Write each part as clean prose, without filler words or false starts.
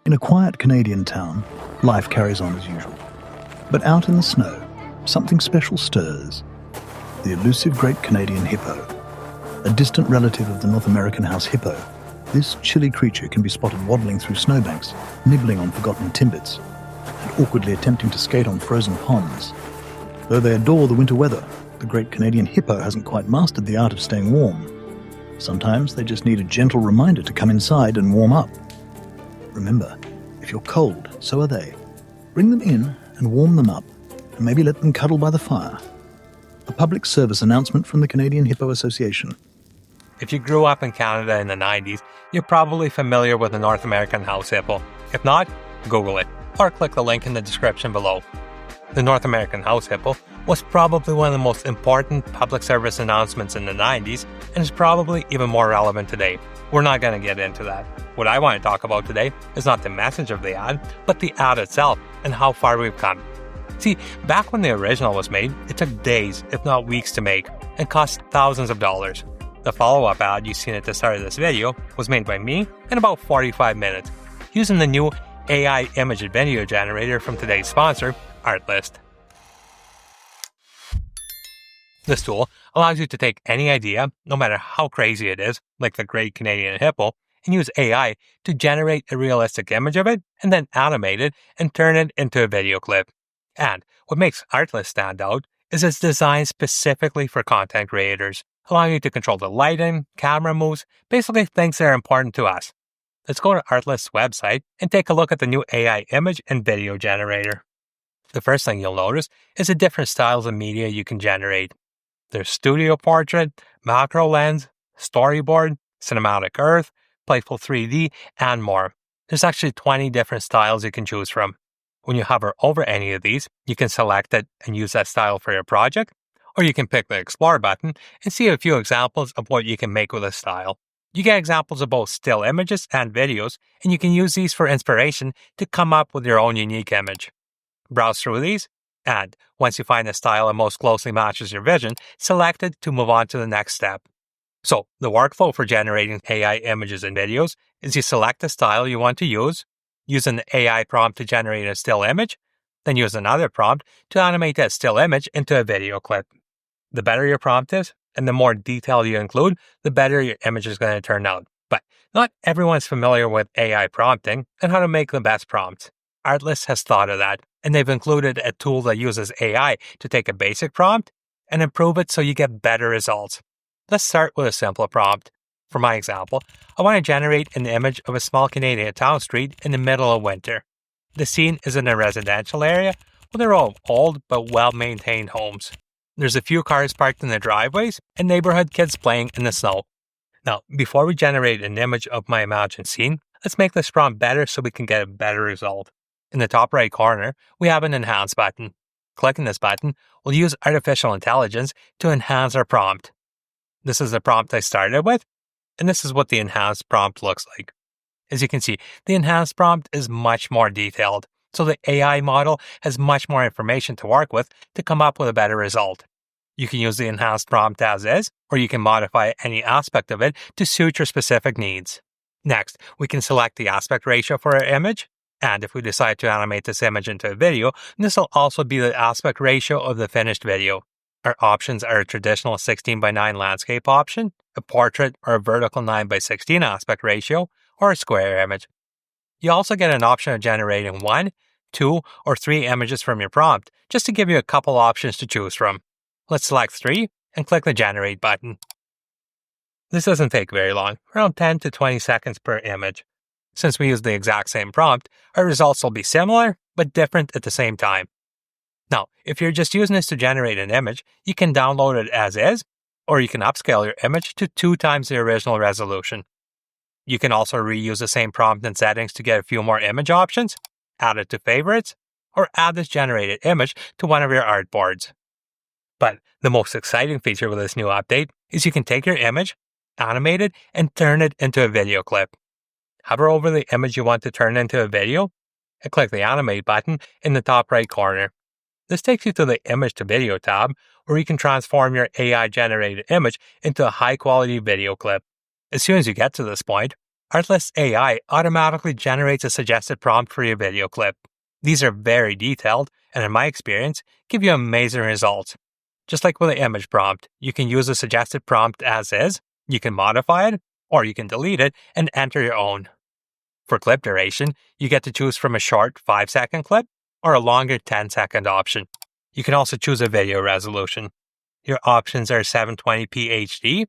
In a quiet Canadian town, life carries on as usual. But out in the snow, something special stirs. The elusive great Canadian hippo. A distant relative of the North American house hippo, this chilly creature can be spotted waddling through snowbanks, nibbling on forgotten timbits, and awkwardly attempting to skate on frozen ponds. Though they adore the winter weather, the great Canadian hippo hasn't quite mastered the art of staying warm. Sometimes they just need a gentle reminder to come inside and warm up. Remember, if you're cold, so are they. Bring them in and warm them up, and maybe let them cuddle by the fire. A public service announcement from the Canadian Hippo Association. If you grew up in Canada in the 90s, you're probably familiar with the North American house hippo. If not, Google it, or click the link in the description below. The North American house hippo was probably one of the most important public service announcements in the 90s, and is probably even more relevant today. We're not going to get into that. What I want to talk about today is not the message of the ad, but the ad itself and how far we've come. See, back when the original was made, it took days, if not weeks to make, and cost thousands of dollars. The follow-up ad you've seen at the start of this video was made by me in about 45 minutes, using the new AI image and video generator from today's sponsor, Artlist. This tool allows you to take any idea, no matter how crazy it is, like the Great Canadian Hippo, and use AI to generate a realistic image of it, and then animate it and turn it into a video clip. And what makes Artlist stand out is it's designed specifically for content creators, allowing you to control the lighting, camera moves, basically things that are important to us. Let's go to Artlist's website and take a look at the new AI image and video generator. The first thing you'll notice is the different styles of media you can generate. There's studio portrait, macro lens, storyboard, cinematic earth, playful 3D, and more. There's actually 20 different styles you can choose from. When you hover over any of these, you can select it and use that style for your project, or you can pick the Explore button and see a few examples of what you can make with this style. You get examples of both still images and videos, and you can use these for inspiration to come up with your own unique image. Browse through these, and once you find the style that most closely matches your vision, select it to move on to the next step. So, the workflow for generating AI images and videos is you select the style you want to use an AI prompt to generate a still image, then use another prompt to animate that still image into a video clip. The better your prompt is, and the more detail you include, the better your image is going to turn out. But not everyone's familiar with AI prompting and how to make the best prompts. Artlist has thought of that, and they've included a tool that uses AI to take a basic prompt and improve it so you get better results. Let's start with a simple prompt. For my example, I want to generate an image of a small Canadian town street in the middle of winter. The scene is in a residential area with a row of old but well-maintained homes. There's a few cars parked in the driveways and neighborhood kids playing in the snow. Now, before we generate an image of my imagined scene, let's make this prompt better so we can get a better result. In the top right corner, we have an Enhance button. Clicking this button will use artificial intelligence to enhance our prompt. This is the prompt I started with, and this is what the enhanced prompt looks like. As you can see, the enhanced prompt is much more detailed, so the AI model has much more information to work with to come up with a better result. You can use the enhanced prompt as is, or you can modify any aspect of it to suit your specific needs. Next, we can select the aspect ratio for our image, and if we decide to animate this image into a video, this will also be the aspect ratio of the finished video. Our options are a traditional 16:9 landscape option, a portrait or a vertical 9:16 aspect ratio, or a square image. You also get an option of generating 1, 2, or 3 images from your prompt, just to give you a couple options to choose from. Let's select 3 and click the Generate button. This doesn't take very long, around 10 to 20 seconds per image. Since we use the exact same prompt, our results will be similar, but different at the same time. Now, if you're just using this to generate an image, you can download it as is, or you can upscale your image to 2 times the original resolution. You can also reuse the same prompt and settings to get a few more image options, add it to favorites, or add this generated image to one of your artboards. But the most exciting feature with this new update is you can take your image, animate it, and turn it into a video clip. Hover over the image you want to turn into a video, and click the Animate button in the top right corner. This takes you to the Image to Video tab, where you can transform your AI-generated image into a high-quality video clip. As soon as you get to this point, Artlist AI automatically generates a suggested prompt for your video clip. These are very detailed, and in my experience, give you amazing results. Just like with the image prompt, you can use a suggested prompt as is, you can modify it, or you can delete it and enter your own. For clip duration, you get to choose from a short 5-second clip or a longer 10-second option. You can also choose a video resolution. Your options are 720p HD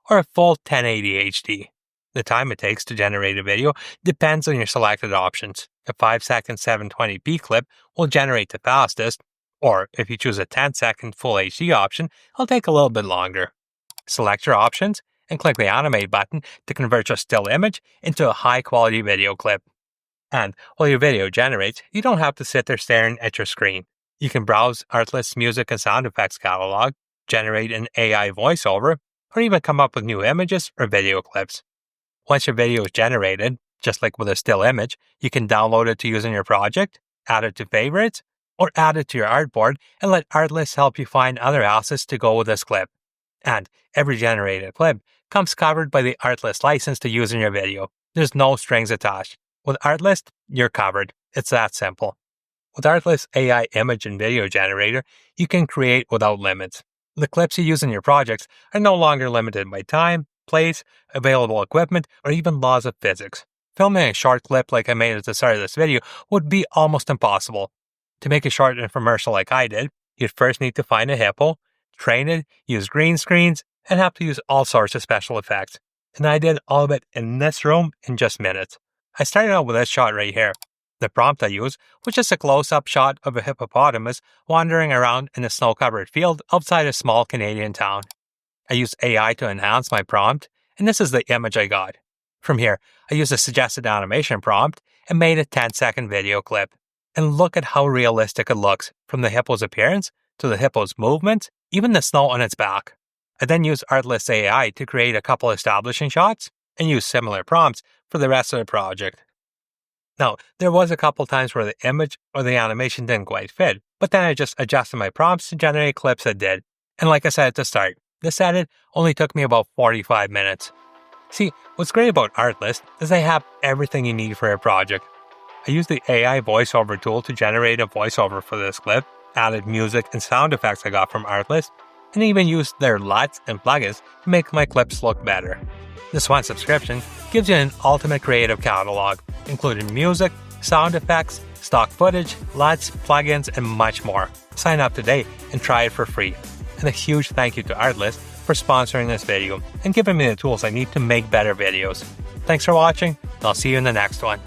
or a full 1080 HD. The time it takes to generate a video depends on your selected options. A 5-second 720p clip will generate the fastest, or if you choose a 10-second full HD option, it'll take a little bit longer. Select your options and click the Animate button to convert your still image into a high-quality video clip. And while your video generates, you don't have to sit there staring at your screen. You can browse Artlist's music and sound effects catalog, generate an AI voiceover, or even come up with new images or video clips. Once your video is generated, just like with a still image, you can download it to use in your project, add it to favorites, or add it to your artboard and let Artlist help you find other assets to go with this clip. And every generated clip comes covered by the Artlist license to use in your video. There's no strings attached. With Artlist, you're covered. It's that simple. With Artlist AI image and video generator, you can create without limits. The clips you use in your projects are no longer limited by time, place, available equipment, or even laws of physics. Filming a short clip like I made at the start of this video would be almost impossible. To make a short infomercial like I did, you'd first need to find a hippo, train it, use green screens, and have to use all sorts of special effects. And I did all of it in this room in just minutes. I started out with this shot right here. The prompt I used was just a close-up shot of a hippopotamus wandering around in a snow-covered field outside a small Canadian town. I used AI to enhance my prompt, and this is the image I got. From here, I used a suggested animation prompt and made a 10-second video clip. And look at how realistic it looks, from the hippo's appearance to the hippo's movements, even the snow on its back. I then used Artlist AI to create a couple establishing shots and use similar prompts for the rest of the project. Now, there was a couple times where the image or the animation didn't quite fit, but then I just adjusted my prompts to generate clips that did. And like I said at the start, this edit only took me about 45 minutes. See, what's great about Artlist is they have everything you need for your project. I used the AI voiceover tool to generate a voiceover for this clip, added music and sound effects I got from Artlist, and even used their LUTs and plugins to make my clips look better. This one subscription gives you an ultimate creative catalog, including music, sound effects, stock footage, LUTs, plugins, and much more. Sign up today and try it for free. And a huge thank you to Artlist for sponsoring this video and giving me the tools I need to make better videos. Thanks for watching, and I'll see you in the next one.